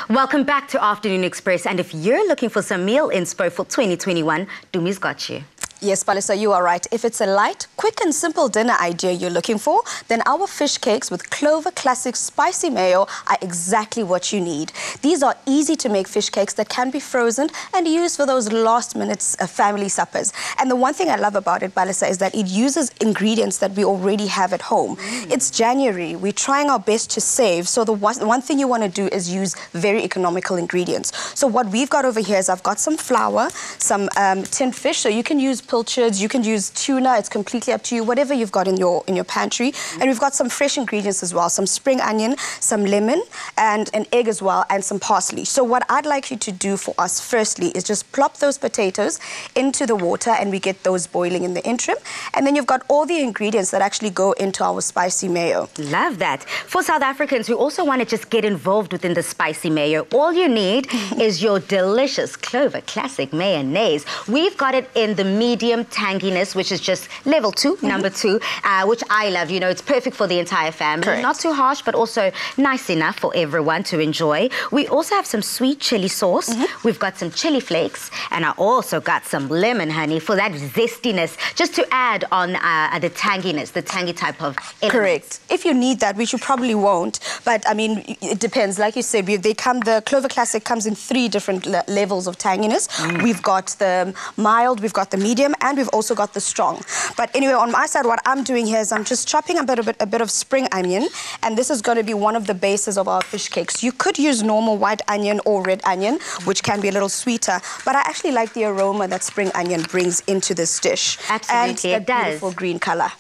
Welcome back to Afternoon Express, and if you're looking for some meal inspo for 2021, Dumi's got you. Yes, Palisa, you are right. If it's a light, quick and simple dinner idea you're looking for, then our fish cakes with Clover Classic Spicy Mayo are exactly what you need. These are easy to make fish cakes that can be frozen and used for those last minute family suppers. And the one thing I love about it, Palisa, is that it uses ingredients that we already have at home. It's January. We're trying our best to save. So the one thing you want to do is use very economical ingredients. So what we've got over here is I've got some flour, some tinned fish. So you can use pilchards, you can use tuna, it's completely up to you, whatever you've got in your pantry. And we've got some fresh ingredients as well, some spring onion, some lemon, and an egg as well, and some parsley. So what I'd like you to do for us firstly is just plop those potatoes into the water, and we get those boiling in the interim. And then you've got all the ingredients that actually go into our spicy mayo. Love that. For South Africans who also want to just get involved within the spicy mayo, all you need is your delicious Clover Classic mayonnaise. We've got it in the medium tanginess, which is just level 2, number 2, which I love. You know, it's perfect for the entire family. Correct. Not too harsh, but also nice enough for everyone to enjoy. We also have some sweet chili sauce. We've got some chili flakes, and I also got some lemon honey for that zestiness, just to add on the tanginess, the tangy type of element. Correct. If you need that, which you probably won't, but I mean, it depends. Like you said, the Clover Classic comes in 3 different levels of tanginess. We've got the mild, we've got the medium, and we've also got the strong. But anyway, on my side, what I'm doing here is I'm just chopping a bit of spring onion, and this is going to be one of the bases of our fish cakes. You could use normal white onion or red onion, which can be a little sweeter, but I actually like the aroma that spring onion brings into this dish. Absolutely, and it does. Beautiful green color.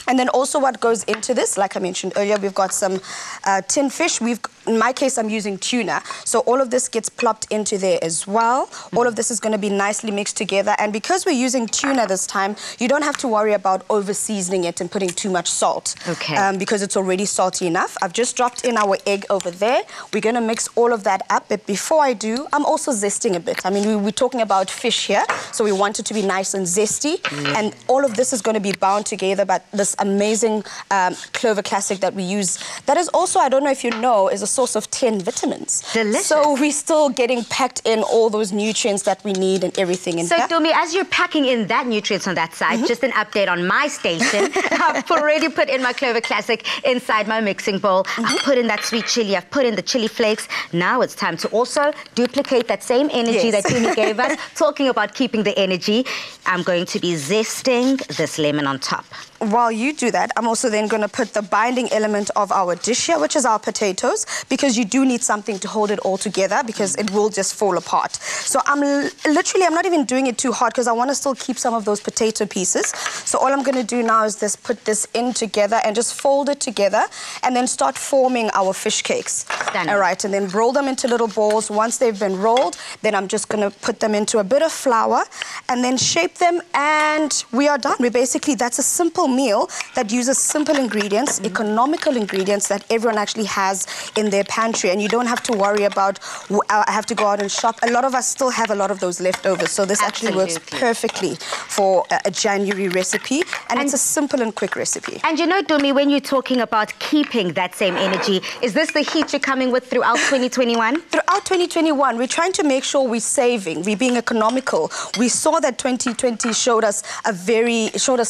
And then also what goes into this, like I mentioned earlier, we've got some tinned fish. In my case, I'm using tuna. So all of this gets plopped into there as well. All of this is going to be nicely mixed together. And because we're using tuna this time, you don't have to worry about over-seasoning it and putting too much salt. Okay. Because it's already salty enough. I've just dropped in our egg over there. We're going to mix all of that up. But before I do, I'm also zesting a bit. I mean, we're talking about fish here, so we want it to be nice and zesty. And all of this is going to be bound together by this amazing Clover Classic that we use. That is also, I don't know if you know, is a source of 10 vitamins. Delicious. So we're still getting packed in all those nutrients that we need and everything in here. So, Dumi, as you're packing in that nutrients on that side, just an update on my station. I've already put in my Clover Classic inside my mixing bowl. I've put in that sweet chili. I've put in the chili flakes. Now it's time to also duplicate that same energy that Dumi gave us. Talking about keeping the energy, I'm going to be zesting this lemon on top. While you do that, I'm also then going to put the binding element of our dish here, which is our potatoes, because you do need something to hold it all together, because it will just fall apart. So I'm not even doing it too hard, because I want to still keep some of those potato pieces. So all I'm going to do now is put this in together and just fold it together, and then start forming our fish cakes. Stunning. All right, and then roll them into little balls. Once they've been rolled, then I'm just going to put them into a bit of flour, and then shape them, and we are done. That's a simple meal that uses simple ingredients, economical ingredients that everyone actually has in their pantry, and you don't have to worry about, I have to go out and shop. A lot of us still have a lot of those leftovers, so this actually works perfectly for a January recipe, and it's a simple and quick recipe. And you know, Dumi, when you're talking about keeping that same energy, is this the heat you're coming with throughout 2021? Throughout 2021, we're trying to make sure we're saving, we're being economical. We saw that 2020 showed us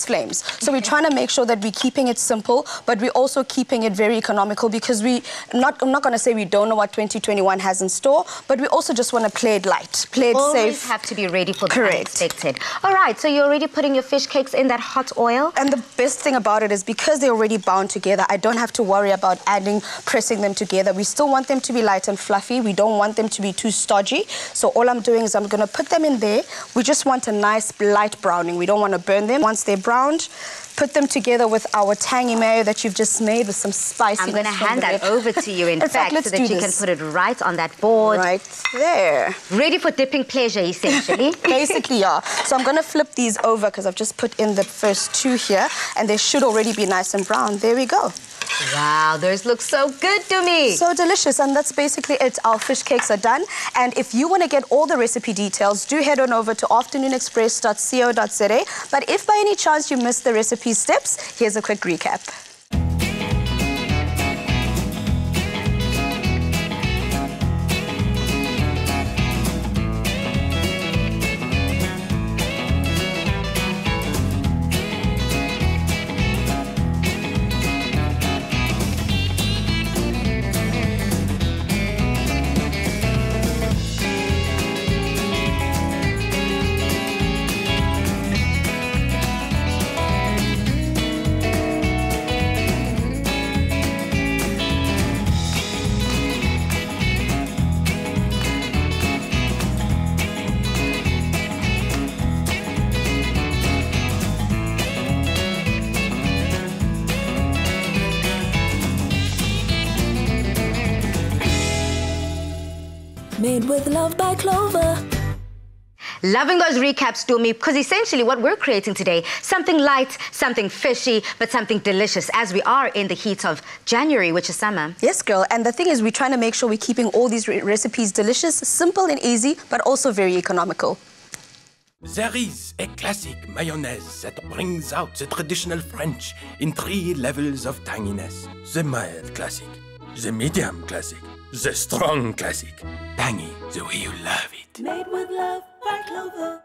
flames. So we're trying to make sure that we're keeping it simple, but we're also keeping it very economical, because I'm not going to say we don't know what 2021 has in store, but we also just want to play it light, play it safe. Always have to be ready for the unexpected. All right, so you're already putting your fish cakes in that hot oil? And the best thing about it is, because they're already bound together, I don't have to worry about pressing them together. We still want them to be light and fluffy. We don't want them to be too stodgy. So all I'm doing is I'm going to put them in there. We just want a nice light browning. We don't want to burn them. Once they're browned, put them together with our tangy mayo that you've just made with some spicy. I'm going to hand that over to you, in fact, so that you can put it right on that board. Right there. Ready for dipping pleasure, essentially. Basically, yeah. So I'm going to flip these over, because I've just put in the first 2 here, and they should already be nice and brown. There we go. Wow, those look so good to me. So delicious, and that's basically it. Our fish cakes are done. And if you want to get all the recipe details, do head on over to afternoonexpress.co.za. But if by any chance you missed the recipe steps, here's a quick recap. Made with love by Clover. Loving those recaps, Dumi, because essentially what we're creating today, something light, something fishy, but something delicious as we are in the heat of January, which is summer. Yes, girl. And the thing is, we're trying to make sure we're keeping all these recipes delicious, simple and easy, but also very economical. There is a classic mayonnaise that brings out the traditional French in 3 levels of tanginess. The mild classic, the medium classic, the strong classic. Tangy the way you love it. Made with love by Clover.